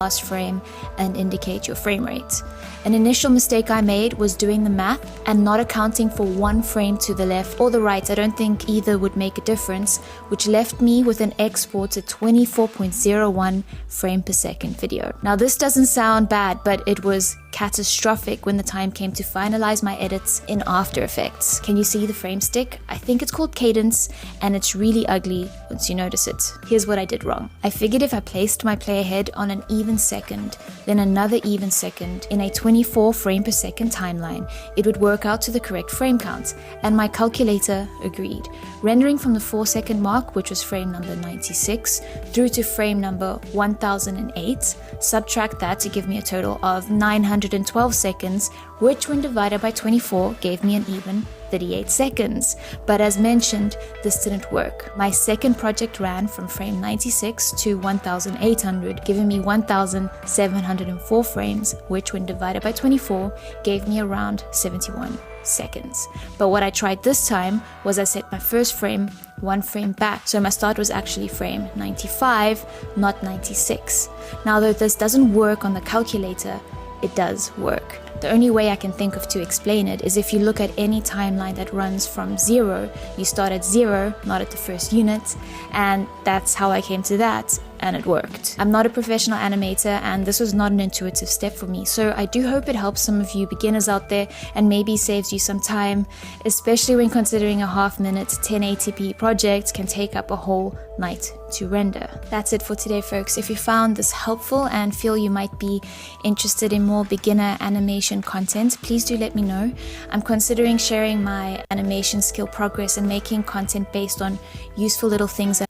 last frame and indicate your frame rate. An initial mistake I made was doing the math and not accounting for one frame to the left or the right. I don't think either would make a difference, which left me with an exported 24.01 frame per second video. Now this doesn't sound bad, but it was catastrophic when the time came to finalize my edits in After Effects. Can you see the frame stick? I think it's called cadence, and it's really ugly once you notice it. Here's what I did wrong. I figured if I placed my player head on an even second, then another even second in a 24 frame per second timeline, it would work out to the correct frame count, and my calculator agreed. Rendering from the 4-second mark, which was frame number 96, through to frame number 1008, subtract that to give me a total of 912 seconds, which when divided by 24 gave me an even 38 seconds. But as mentioned, this didn't work. My second project ran from frame 96 to 1800, giving me 1704 frames, which when divided by 24 gave me around 71 seconds. But what I tried this time was I set my first frame one frame back, so my start was actually frame 95, not 96. Now though this doesn't work on the calculator, it does work. The only way I can think of to explain it is if you look at any timeline that runs from 0, you start at 0, not at the first unit, and that's how I came to that, and it worked. I'm not a professional animator, and this was not an intuitive step for me, so I do hope it helps some of you beginners out there and maybe saves you some time, especially when considering a half-minute 1080p project can take up a whole night to render. That's it for today, folks. If you found this helpful and feel you might be interested in more beginner animation content, please do let me know. I'm considering sharing my animation skill progress and making content based on useful little things that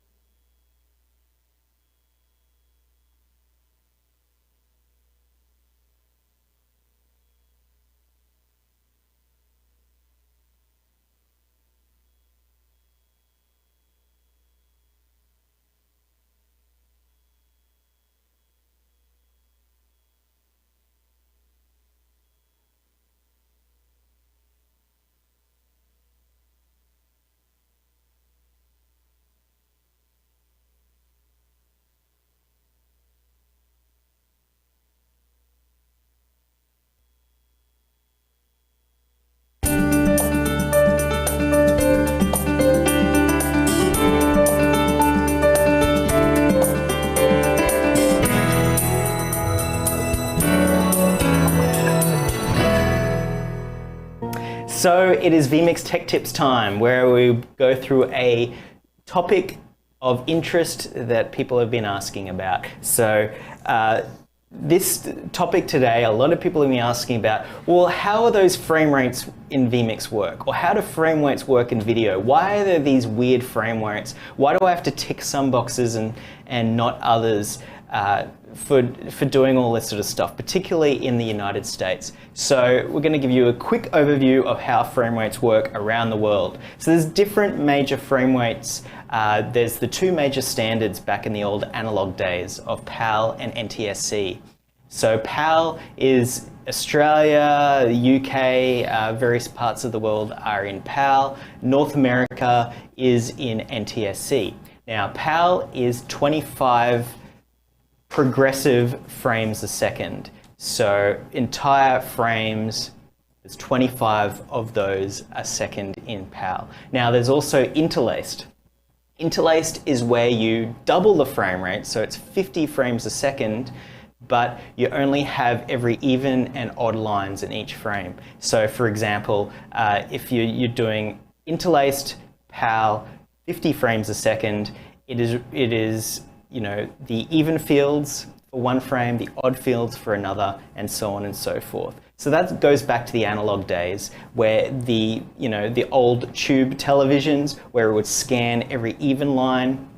So it is vMix Tech Tips time, where we go through a topic of interest that people have been asking about. So this topic today, a lot of people have been asking about, well, how are those frame rates in vMix work? Or how do frame rates work in video? Why are there these weird frame rates? Why do I have to tick some boxes and not others for doing all this sort of stuff, particularly in the United States? So we're going to give you a quick overview of how frame rates work around the world. So there's different major frame rates. There's the two major standards back in the old analog days of PAL and NTSC. So PAL is Australia, the UK, various parts of the world are in PAL. North America is in NTSC. Now PAL is 25 progressive frames a second. So entire frames, there's 25 of those a second in PAL. Now there's also interlaced. Interlaced is where you double the frame rate, so it's 50 frames a second, but you only have every even and odd lines in each frame. So for example, if you're doing interlaced PAL 50 frames a second, it is you know, the even fields for one frame, the odd fields for another, and so on and so forth. So that goes back to the analog days where the old tube televisions where it would scan every even line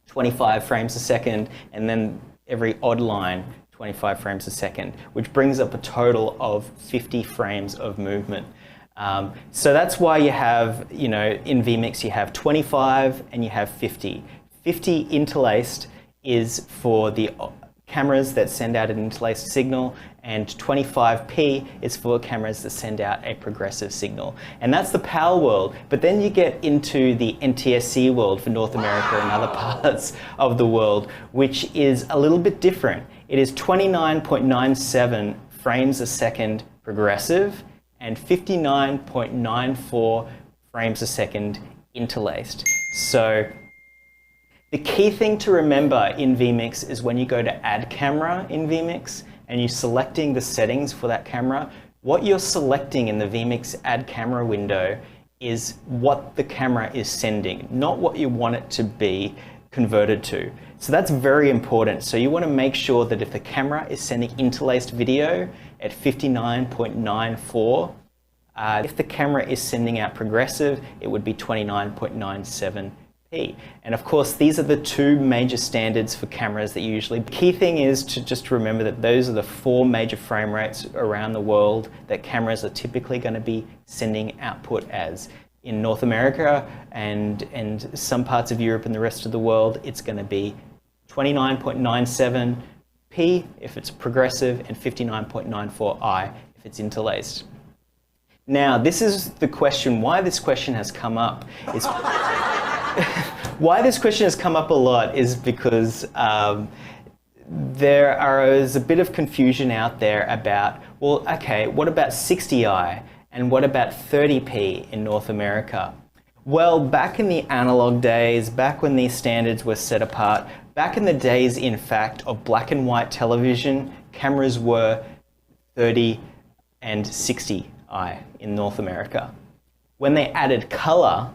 25 frames a second and then every odd line 25 frames a second, which brings up a total of 50 frames of movement. So that's why you have, in vMix you have 25 and you have 50. 50 interlaced is for the cameras that send out an interlaced signal, and 25p is for cameras that send out a progressive signal. And that's the PAL world. But then you get into the NTSC world for North America and other parts of the world, which is a little bit different. It is 29.97 frames a second progressive and 59.94 frames a second interlaced. So the key thing to remember in vMix is when you go to add camera in vMix and you're selecting the settings for that camera, what you're selecting in the vMix add camera window is what the camera is sending, not what you want it to be converted to. So that's very important. So you want to make sure that if the camera is sending interlaced video at 59.94, if the camera is sending out progressive, it would be 29.97p. And of course, these are the two major standards for cameras that usually. The key thing is to just remember that those are the 4 major frame rates around the world that cameras are typically going to be sending output as. In North America and some parts of Europe and the rest of the world, it's going to be 29.97p if it's progressive and 59.94i if it's interlaced. Now, this is the question, why this question has come up is why this question has come up a lot is because there is a bit of confusion out there about, well, okay, what about 60i and what about 30p in North America? Well, back in the analog days, back when these standards were set apart, back in the days, in fact, of black and white television, cameras were 30 and 60i in North America. When they added color,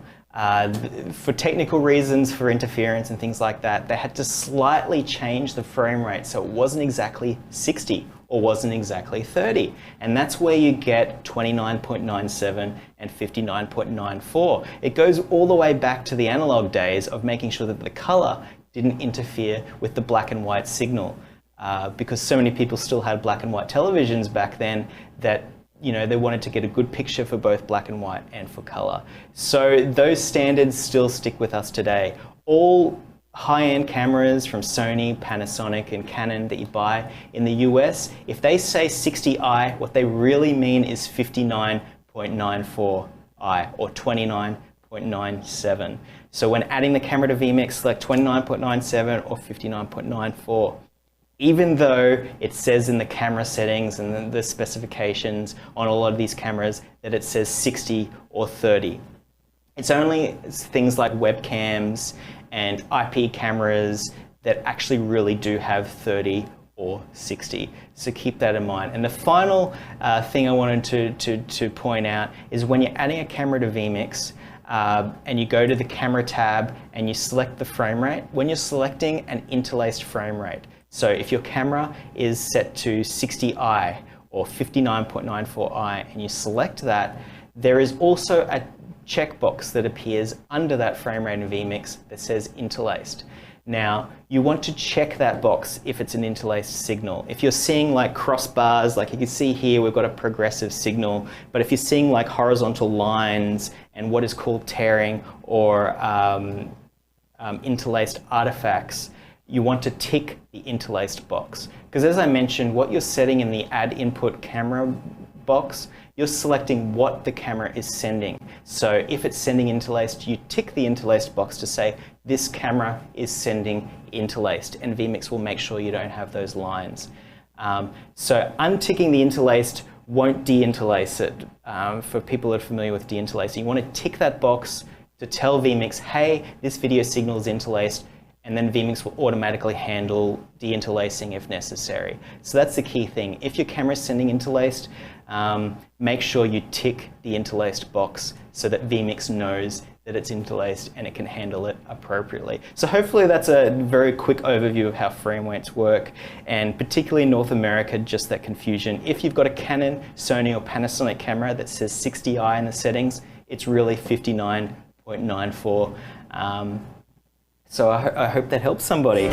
for technical reasons, for interference and things like that, they had to slightly change the frame rate so it wasn't exactly 60 or wasn't exactly 30. And that's where you get 29.97 and 59.94. It goes all the way back to the analog days of making sure that the color didn't interfere with the black and white signal, because so many people still had black and white televisions back then that they wanted to get a good picture for both black and white and for color. So those standards still stick with us today. All high-end cameras from Sony, Panasonic, and Canon that you buy in the US, if they say 60i, what they really mean is 59.94i or 29.97. So when adding the camera to vMix, select 29.97 or 59.94. Even though it says in the camera settings and the specifications on a lot of these cameras that it says 60 or 30. It's only things like webcams and IP cameras that actually really do have 30 or 60. So keep that in mind. And the final thing I wanted to point out is when you're adding a camera to vMix, and you go to the camera tab and you select the frame rate, when you're selecting an interlaced frame rate, so if your camera is set to 60i or 59.94i and you select that, there is also a checkbox that appears under that frame rate in vMix that says interlaced. Now, you want to check that box if it's an interlaced signal. If you're seeing like crossbars, like you can see here, we've got a progressive signal, but if you're seeing like horizontal lines and what is called tearing or interlaced artifacts, you want to tick the interlaced box. Because as I mentioned, what you're setting in the add input camera box, you're selecting what the camera is sending. So if it's sending interlaced, you tick the interlaced box to say, this camera is sending interlaced, and vMix will make sure you don't have those lines. So unticking the interlaced won't de-interlace it. For people that are familiar with de-interlacing, you want to tick that box to tell vMix, hey, this video signal is interlaced, and then vMix will automatically handle de-interlacing if necessary. So that's the key thing. If your camera is sending interlaced, make sure you tick the interlaced box so that vMix knows that it's interlaced and it can handle it appropriately. So hopefully that's a very quick overview of how frame rates work, and particularly in North America, just that confusion. If you've got a Canon, Sony or Panasonic camera that says 60i in the settings, it's really 59.94. So I hope that helps somebody.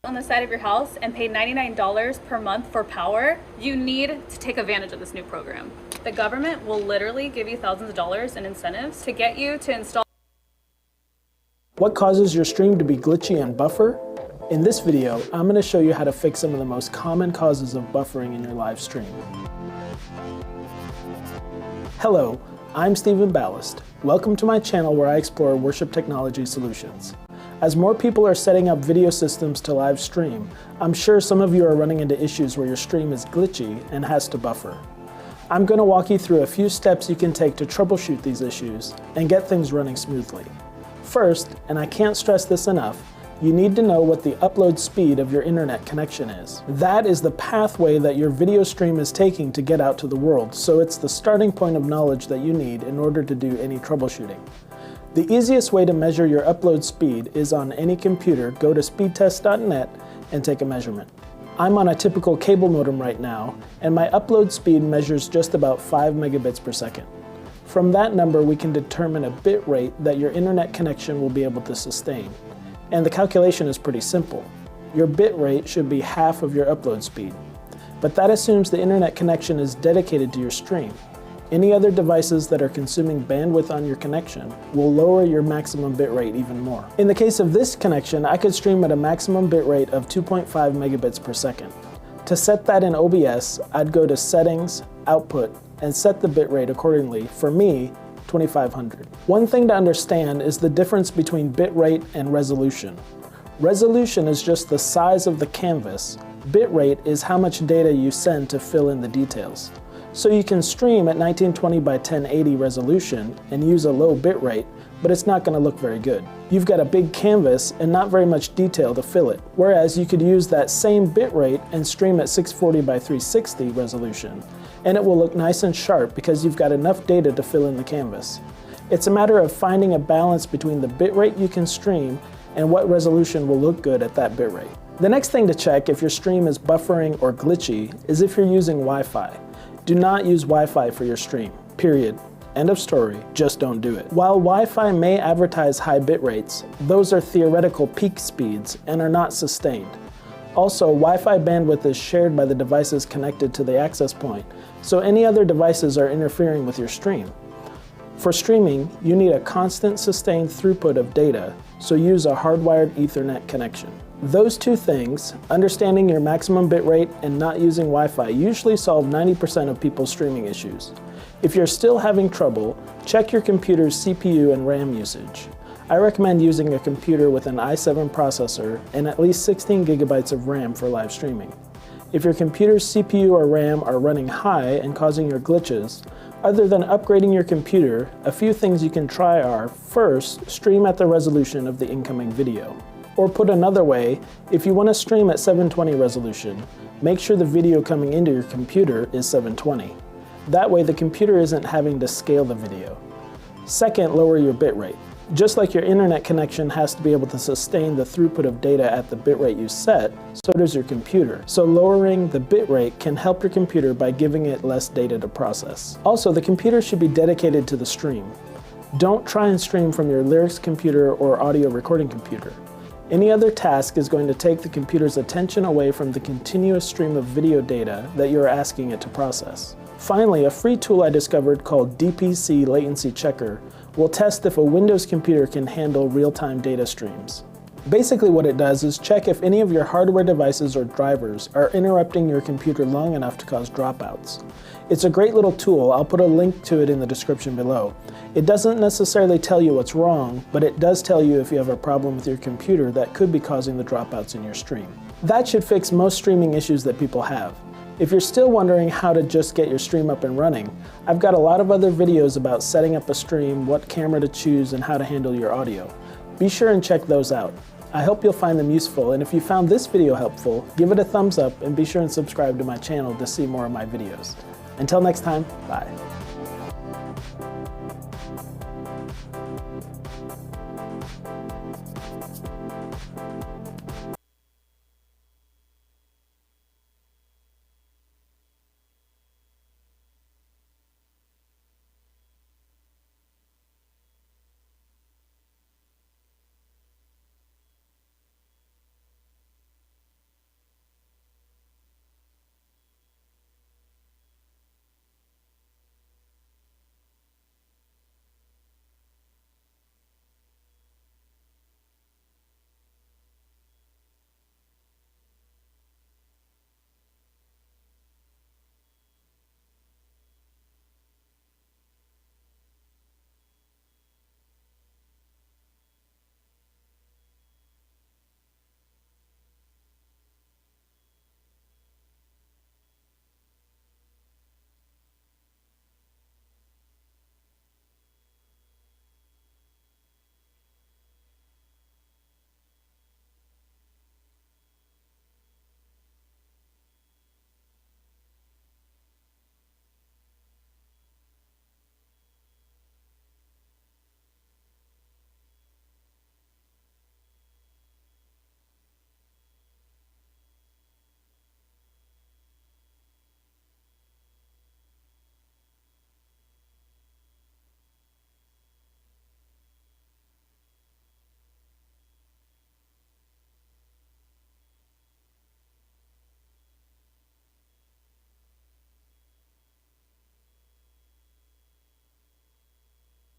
on the side of your house and pay $99 per month for power, you need to take advantage of this new program. The government will literally give you thousands of dollars in incentives to get you to install. What causes your stream to be glitchy and buffer? In this video, I'm going to show you how to fix some of the most common causes of buffering in your live stream. Hello, I'm Stephen Ballast. Welcome to my channel where I explore worship technology solutions. As more people are setting up video systems to live stream, I'm sure some of you are running into issues where your stream is glitchy and has to buffer. I'm going to walk you through a few steps you can take to troubleshoot these issues and get things running smoothly. First, and I can't stress this enough, you need to know what the upload speed of your internet connection is. That is the pathway that your video stream is taking to get out to the world, so it's the starting point of knowledge that you need in order to do any troubleshooting. The easiest way to measure your upload speed is on any computer. Go to speedtest.net and take a measurement. I'm on a typical cable modem right now, and my upload speed measures just about 5 megabits per second. From that number, we can determine a bit rate that your internet connection will be able to sustain. And the calculation is pretty simple. Your bit rate should be half of your upload speed. But that assumes the internet connection is dedicated to your stream. Any other devices that are consuming bandwidth on your connection will lower your maximum bit rate even more. In the case of this connection, I could stream at a maximum bit rate of 2.5 megabits per second. To set that in OBS, I'd go to Settings, Output, and set the bit rate accordingly. For me, 2500. One thing to understand is the difference between bit rate and resolution. Resolution is just the size of the canvas. Bit rate is how much data you send to fill in the details. So you can stream at 1920 by 1080 resolution and use a low bit rate, but it's not going to look very good. You've got a big canvas and not very much detail to fill it. Whereas you could use that same bit rate and stream at 640 by 360 resolution, and it will look nice and sharp because you've got enough data to fill in the canvas. It's a matter of finding a balance between the bit rate you can stream and what resolution will look good at that bit rate. The next thing to check if your stream is buffering or glitchy is if you're using Wi-Fi. Do not use Wi-Fi for your stream, period. End of story, just don't do it. While Wi-Fi may advertise high bit rates, those are theoretical peak speeds and are not sustained. Also, Wi-Fi bandwidth is shared by the devices connected to the access point, so any other devices are interfering with your stream. For streaming, you need a constant sustained throughput of data, so use a hardwired Ethernet connection. Those two things, understanding your maximum bit rate and not using Wi-Fi, usually solve 90% of people's streaming issues. If you're still having trouble, check your computer's CPU and RAM usage. I recommend using a computer with an i7 processor and at least 16 gigabytes of RAM for live streaming. If your computer's CPU or RAM are running high and causing your glitches, other than upgrading your computer, a few things you can try are, first, stream at the resolution of the incoming video. Or put another way, if you want to stream at 720 resolution, make sure the video coming into your computer is 720. That way the computer isn't having to scale the video. Second, lower your bit rate. Just like your internet connection has to be able to sustain the throughput of data at the bit rate you set, so does your computer. So lowering the bit rate can help your computer by giving it less data to process. Also, the computer should be dedicated to the stream. Don't try and stream from your lyrics computer or audio recording computer. Any other task is going to take the computer's attention away from the continuous stream of video data that you're asking it to process. Finally, a free tool I discovered called DPC Latency Checker will test if a Windows computer can handle real-time data streams. Basically what it does is check if any of your hardware devices or drivers are interrupting your computer long enough to cause dropouts. It's a great little tool. I'll put a link to it in the description below. It doesn't necessarily tell you what's wrong, but it does tell you if you have a problem with your computer that could be causing the dropouts in your stream. That should fix most streaming issues that people have. If you're still wondering how to just get your stream up and running, I've got a lot of other videos about setting up a stream, what camera to choose, and how to handle your audio. Be sure and check those out. I hope you'll find them useful, and if you found this video helpful, give it a thumbs up and be sure and subscribe to my channel to see more of my videos. Until next time, bye.